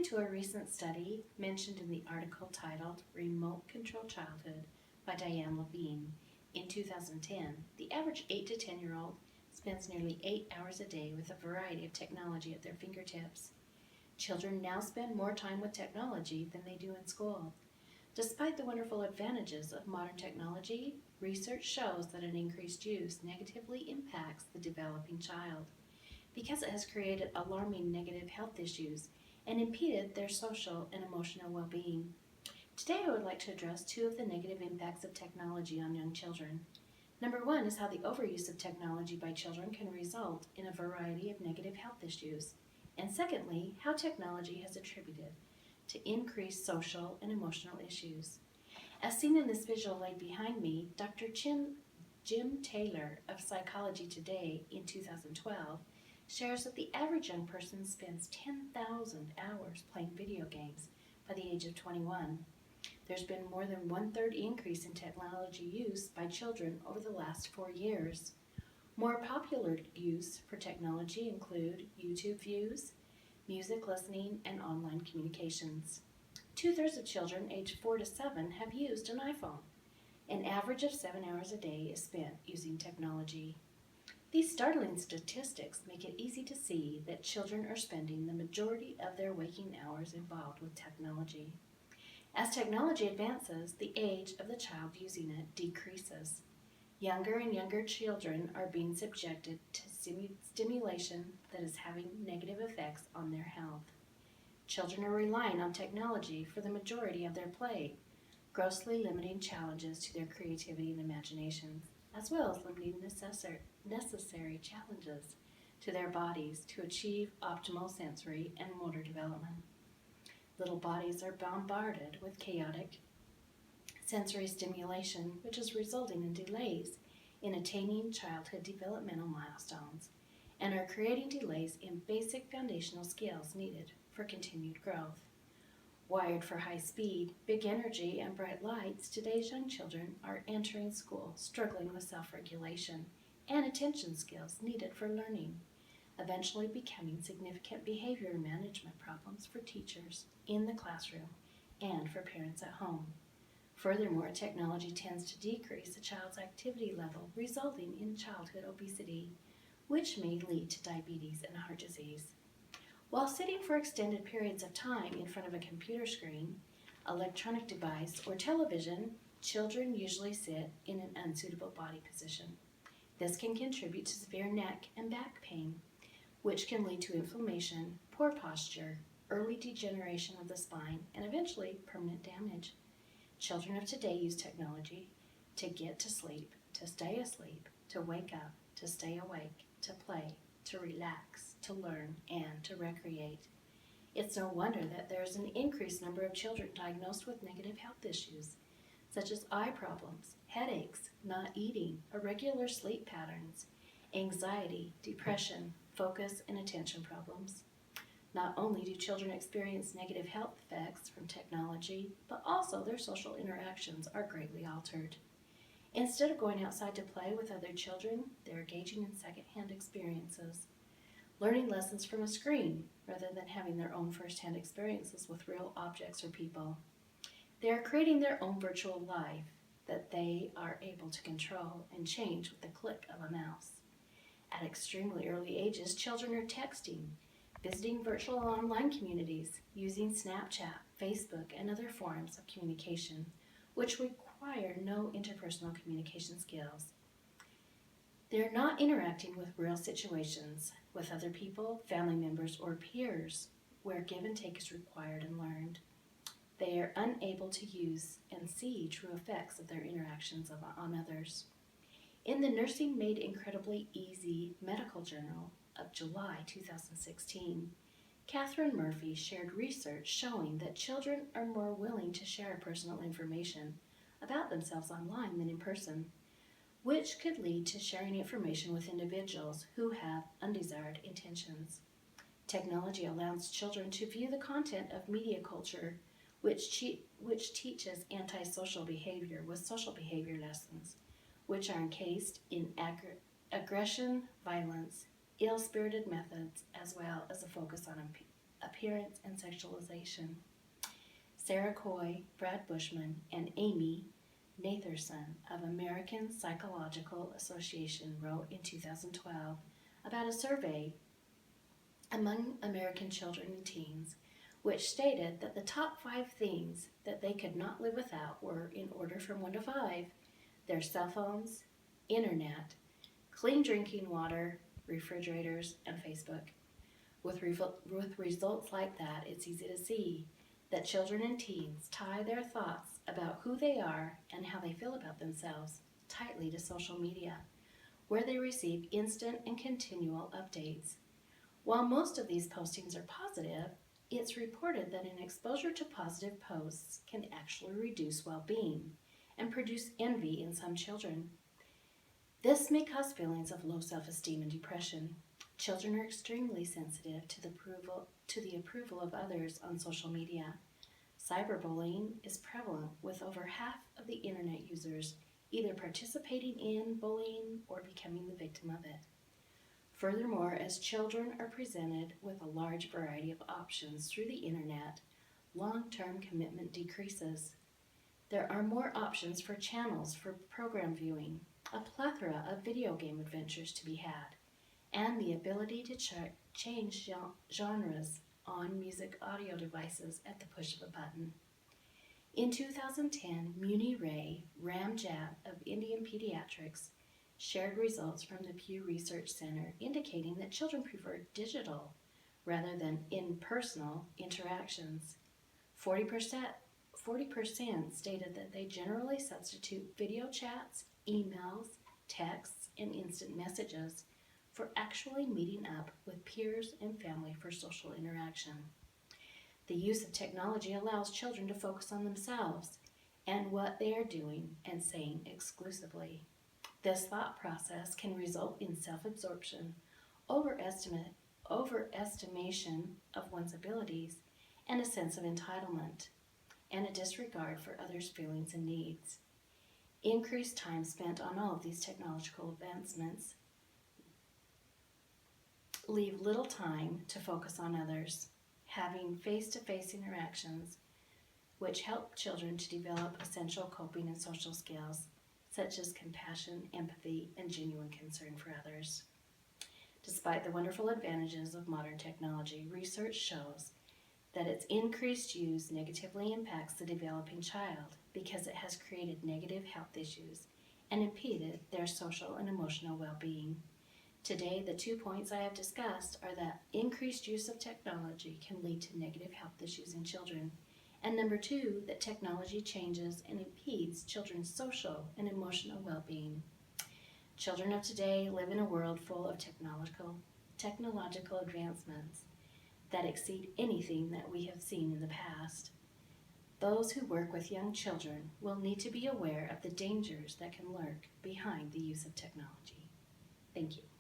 According to a recent study mentioned in the article titled Remote Control Childhood by Diane Levine, in 2010, the average 8 to 10-year-old spends nearly 8 hours a day with a variety of technology at their fingertips. Children now spend more time with technology than they do in school. Despite the wonderful advantages of modern technology, research shows that an increased use negatively impacts the developing child because it has created alarming negative health issues and impeded their social and emotional well-being. Today I would like to address two of the negative impacts of technology on young children. Number one is how the overuse of technology by children can result in a variety of negative health issues. And secondly, how technology has attributed to increased social and emotional issues. As seen in this visual laid behind me, Dr. Jim Taylor of Psychology Today in 2012 shares that the average young person spends 10,000 hours playing video games by the age of 21. There's been more than 1/3 increase in technology use by children over the last 4 years. More popular use for technology include YouTube views, music listening, and online communications. 2/3 of children aged 4 to 7 have used an iPhone. An average of 7 hours a day is spent using technology. These startling statistics make it easy to see that children are spending the majority of their waking hours involved with technology. As technology advances, the age of the child using it decreases. Younger and younger children are being subjected to stimulation that is having negative effects on their health. Children are relying on technology for the majority of their play, grossly limiting challenges to their creativity and imagination, as well as limiting necessary challenges to their bodies to achieve optimal sensory and motor development. Little bodies are bombarded with chaotic sensory stimulation, which is resulting in delays in attaining childhood developmental milestones and are creating delays in basic foundational skills needed for continued growth. Wired for high speed, big energy, and bright lights, today's young children are entering school struggling with self-regulation and attention skills needed for learning, eventually becoming significant behavior management problems for teachers in the classroom and for parents at home. Furthermore, technology tends to decrease a child's activity level, resulting in childhood obesity, which may lead to diabetes and heart disease. While sitting for extended periods of time in front of a computer screen, electronic device, or television, children usually sit in an unsuitable body position. This can contribute to severe neck and back pain, which can lead to inflammation, poor posture, early degeneration of the spine, and eventually permanent damage. Children of today use technology to get to sleep, to stay asleep, to wake up, to stay awake, to play, to relax, to learn, and to recreate. It's no wonder that there is an increased number of children diagnosed with negative health issues, such as eye problems, headaches, not eating, irregular sleep patterns, anxiety, depression, focus, and attention problems. Not only do children experience negative health effects from technology, but also their social interactions are greatly altered. Instead of going outside to play with other children, they're engaging in secondhand experiences, learning lessons from a screen rather than having their own first-hand experiences with real objects or people. They are creating their own virtual life that they are able to control and change with the click of a mouse. At extremely early ages, children are texting, visiting virtual and online communities, using Snapchat, Facebook, and other forms of communication, which require no interpersonal communication skills. They're not interacting with real situations with other people, family members, or peers, where give and take is required and learned. They are unable to use and see true effects of their interactions on others. In the Nursing Made Incredibly Easy Medical Journal of July 2016, Catherine Murphy shared research showing that children are more willing to share personal information about themselves online than in person, which could lead to sharing information with individuals who have undesired intentions. Technology allows children to view the content of media culture, which teaches antisocial behavior with social behavior lessons, which are encased in aggression, violence, ill-spirited methods, as well as a focus on appearance, and sexualization. Sarah Coy, Brad Bushman, and Amy Natherson of American Psychological Association wrote in 2012 about a survey among American children and teens, which stated that the top 5 things that they could not live without were, in order from 1 to 5, their cell phones, internet, clean drinking water, refrigerators, and Facebook. With results like that, it's easy to see that children and teens tie their thoughts about who they are and how they feel about themselves tightly to social media, where they receive instant and continual updates. While most of these postings are positive, it's reported that an exposure to positive posts can actually reduce well-being and produce envy in some children. This may cause feelings of low self-esteem and depression. Children are extremely sensitive to the approval of others on social media. Cyberbullying is prevalent, with over half of the internet users either participating in bullying or becoming the victim of it. Furthermore, as children are presented with a large variety of options through the internet, long-term commitment decreases. There are more options for channels for program viewing, a plethora of video game adventures to be had, and the ability to change genres on music audio devices at the push of a button. In 2010, Muni Ray Ramjat of Indian Pediatrics shared results from the Pew Research Center indicating that children prefer digital rather than in-personal interactions. 40% stated that they generally substitute video chats, emails, texts, and instant messages for actually meeting up with peers and family for social interaction. The use of technology allows children to focus on themselves and what they are doing and saying exclusively. This thought process can result in self-absorption, overestimation of one's abilities, and a sense of entitlement, and a disregard for others' feelings and needs. Increased time spent on all of these technological advancements leave little time to focus on others, having face-to-face interactions, which help children to develop essential coping and social skills, such as compassion, empathy, and genuine concern for others. Despite the wonderful advantages of modern technology, research shows that its increased use negatively impacts the developing child because it has created negative health issues and impeded their social and emotional well-being. Today, the 2 points I have discussed are that increased use of technology can lead to negative health issues in children, and number 2, that technology changes and impedes children's social and emotional well-being. Children of today live in a world full of technological advancements that exceed anything that we have seen in the past. Those who work with young children will need to be aware of the dangers that can lurk behind the use of technology. Thank you.